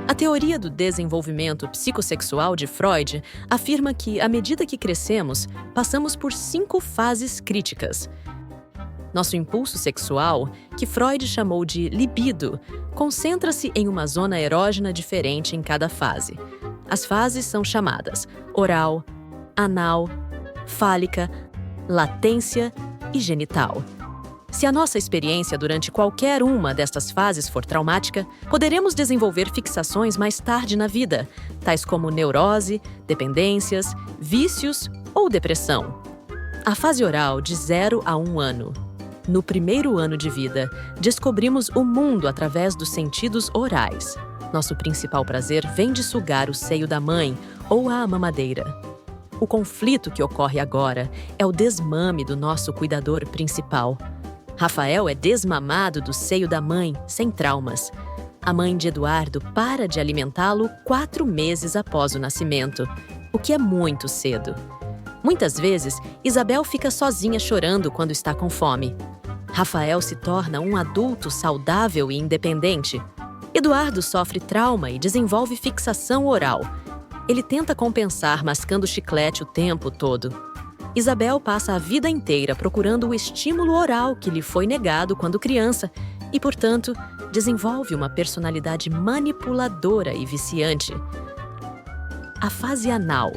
A teoria do desenvolvimento psicossexual de Freud afirma que, à medida que crescemos, passamos por 5 fases críticas. Nosso impulso sexual, que Freud chamou de libido, concentra-se em uma zona erógena diferente em cada fase. As fases são chamadas oral, anal, fálica, latência e genital. Se a nossa experiência durante qualquer uma destas fases for traumática, poderemos desenvolver fixações mais tarde na vida, tais como neurose, dependências, vícios ou depressão. A fase oral de 0 a 1 ano. No primeiro ano de vida, descobrimos o mundo através dos sentidos orais. Nosso principal prazer vem de sugar o seio da mãe ou a mamadeira. O conflito que ocorre agora é o desmame do nosso cuidador principal. Rafael é desmamado do seio da mãe, sem traumas. A mãe de Eduardo para de alimentá-lo 4 meses após o nascimento, o que é muito cedo. Muitas vezes, Isabel fica sozinha chorando quando está com fome. Rafael se torna um adulto saudável e independente. Eduardo sofre trauma e desenvolve fixação oral. Ele tenta compensar mascando chiclete o tempo todo. Isabel passa a vida inteira procurando o estímulo oral que lhe foi negado quando criança e, portanto, desenvolve uma personalidade manipuladora e viciante. A fase anal,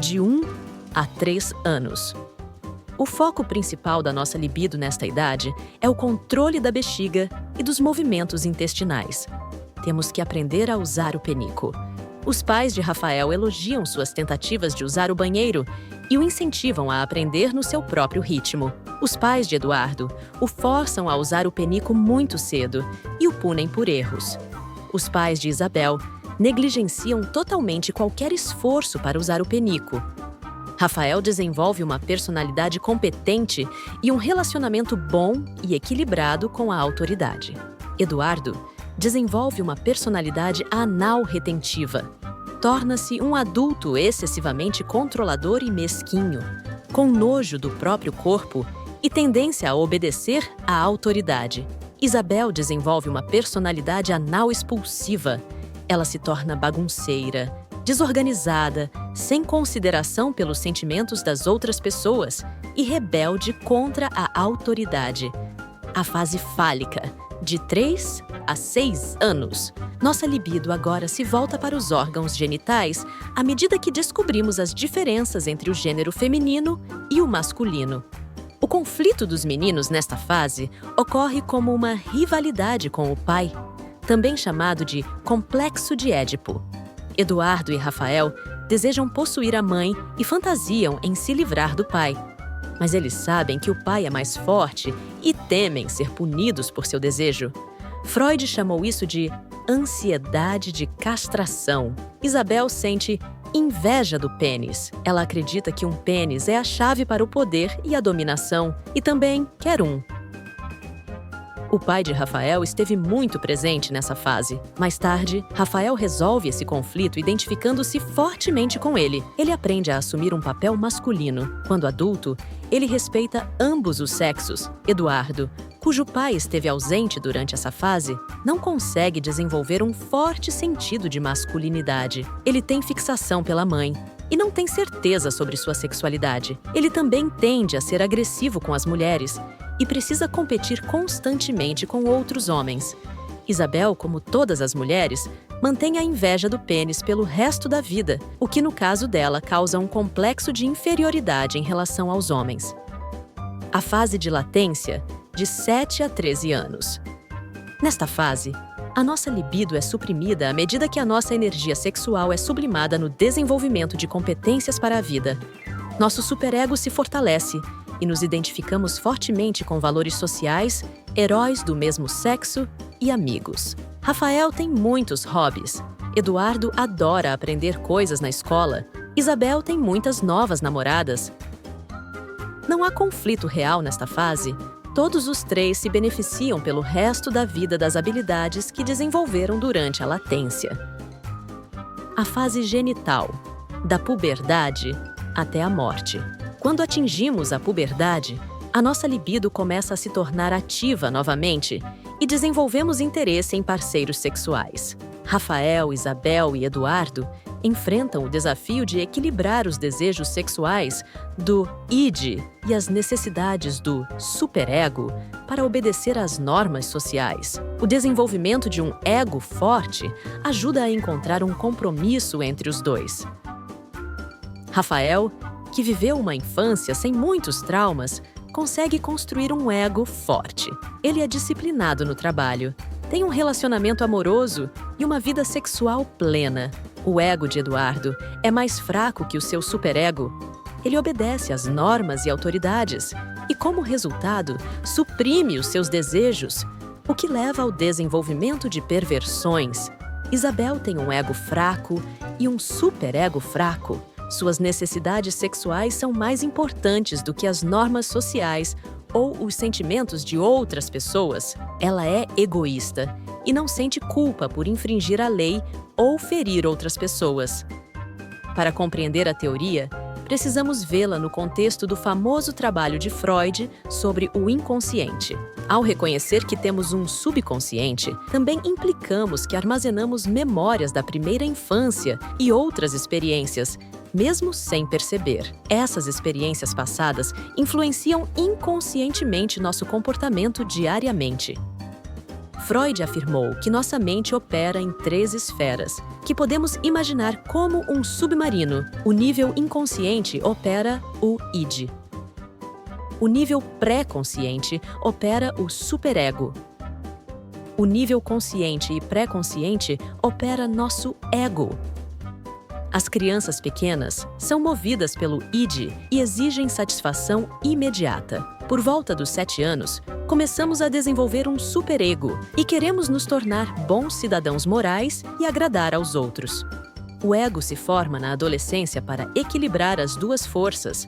de 1 a 3 anos. O foco principal da nossa libido nesta idade é o controle da bexiga e dos movimentos intestinais. Temos que aprender a usar o penico. Os pais de Rafael elogiam suas tentativas de usar o banheiro e o incentivam a aprender no seu próprio ritmo. Os pais de Eduardo o forçam a usar o penico muito cedo e o punem por erros. Os pais de Isabel negligenciam totalmente qualquer esforço para usar o penico. Rafael desenvolve uma personalidade competente e um relacionamento bom e equilibrado com a autoridade. Eduardo desenvolve uma personalidade anal retentiva. Torna-se um adulto excessivamente controlador e mesquinho, com nojo do próprio corpo e tendência a obedecer à autoridade. Isabel desenvolve uma personalidade anal expulsiva. Ela se torna bagunceira, desorganizada, sem consideração pelos sentimentos das outras pessoas e rebelde contra a autoridade. A fase fálica, de 3 a 6 anos. Nossa libido agora se volta para os órgãos genitais à medida que descobrimos as diferenças entre o gênero feminino e o masculino. O conflito dos meninos nesta fase ocorre como uma rivalidade com o pai, também chamado de complexo de Édipo. Eduardo e Rafael desejam possuir a mãe e fantasiam em se livrar do pai. Mas eles sabem que o pai é mais forte e temem ser punidos por seu desejo. Freud chamou isso de ansiedade de castração. Isabel sente inveja do pênis. Ela acredita que um pênis é a chave para o poder e a dominação, e também quer um. O pai de Rafael esteve muito presente nessa fase. Mais tarde, Rafael resolve esse conflito identificando-se fortemente com ele. Ele aprende a assumir um papel masculino. Quando adulto, ele respeita ambos os sexos. Eduardo, cujo pai esteve ausente durante essa fase, não consegue desenvolver um forte sentido de masculinidade. Ele tem fixação pela mãe e não tem certeza sobre sua sexualidade. Ele também tende a ser agressivo com as mulheres e precisa competir constantemente com outros homens. Isabel, como todas as mulheres, mantém a inveja do pênis pelo resto da vida, o que no caso dela causa um complexo de inferioridade em relação aos homens. A fase de latência, de 7 a 13 anos. Nesta fase, a nossa libido é suprimida à medida que a nossa energia sexual é sublimada no desenvolvimento de competências para a vida. Nosso superego se fortalece e nos identificamos fortemente com valores sociais, heróis do mesmo sexo e amigos. Rafael tem muitos hobbies. Eduardo adora aprender coisas na escola. Isabel tem muitas novas namoradas. Não há conflito real nesta fase. Todos os 3 se beneficiam pelo resto da vida das habilidades que desenvolveram durante a latência. A fase genital, da puberdade até a morte. Quando atingimos a puberdade, a nossa libido começa a se tornar ativa novamente e desenvolvemos interesse em parceiros sexuais. Rafael, Isabel e Eduardo enfrentam o desafio de equilibrar os desejos sexuais do id e as necessidades do superego para obedecer às normas sociais. O desenvolvimento de um ego forte ajuda a encontrar um compromisso entre os dois. Rafael, que viveu uma infância sem muitos traumas, consegue construir um ego forte. Ele é disciplinado no trabalho, tem um relacionamento amoroso e uma vida sexual plena. O ego de Eduardo é mais fraco que o seu superego. Ele obedece às normas e autoridades e, como resultado, suprime os seus desejos, o que leva ao desenvolvimento de perversões. Isabel tem um ego fraco e um superego fraco. Suas necessidades sexuais são mais importantes do que as normas sociais ou os sentimentos de outras pessoas. Ela é egoísta e não sente culpa por infringir a lei ou ferir outras pessoas. Para compreender a teoria, precisamos vê-la no contexto do famoso trabalho de Freud sobre o inconsciente. Ao reconhecer que temos um subconsciente, também implicamos que armazenamos memórias da primeira infância e outras experiências, mesmo sem perceber. Essas experiências passadas influenciam inconscientemente nosso comportamento diariamente. Freud afirmou que nossa mente opera em 3 esferas, que podemos imaginar como um submarino. O nível inconsciente opera o id. O nível pré-consciente opera o superego. O nível consciente e pré-consciente opera nosso ego. As crianças pequenas são movidas pelo id e exigem satisfação imediata. Por volta dos 7 anos, começamos a desenvolver um superego e queremos nos tornar bons cidadãos morais e agradar aos outros. O ego se forma na adolescência para equilibrar as duas forças.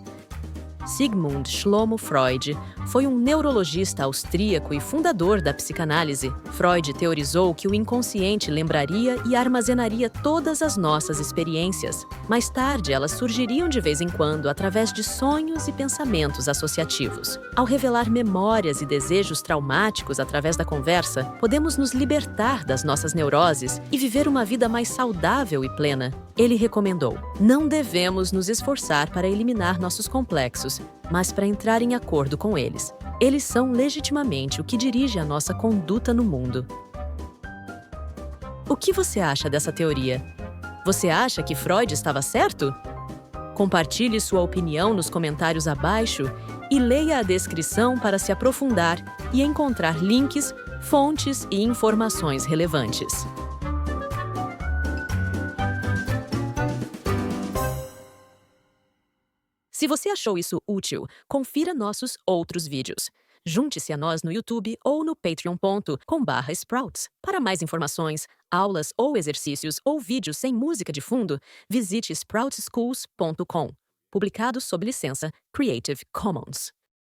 Sigmund Shlomo Freud foi um neurologista austríaco e fundador da psicanálise. Freud teorizou que o inconsciente lembraria e armazenaria todas as nossas experiências. Mais tarde, elas surgiriam de vez em quando através de sonhos e pensamentos associativos. Ao revelar memórias e desejos traumáticos através da conversa, podemos nos libertar das nossas neuroses e viver uma vida mais saudável e plena. Ele recomendou: não devemos nos esforçar para eliminar nossos complexos, mas para entrar em acordo com eles. Eles são legitimamente o que dirige a nossa conduta no mundo. O que você acha dessa teoria? Você acha que Freud estava certo? Compartilhe sua opinião nos comentários abaixo e leia a descrição para se aprofundar e encontrar links, fontes e informações relevantes. Se você achou isso útil, confira nossos outros vídeos. Junte-se a nós no YouTube ou no patreon.com/sprouts. Para mais informações, aulas ou exercícios ou vídeos sem música de fundo, visite sproutsschools.com. Publicado sob licença Creative Commons.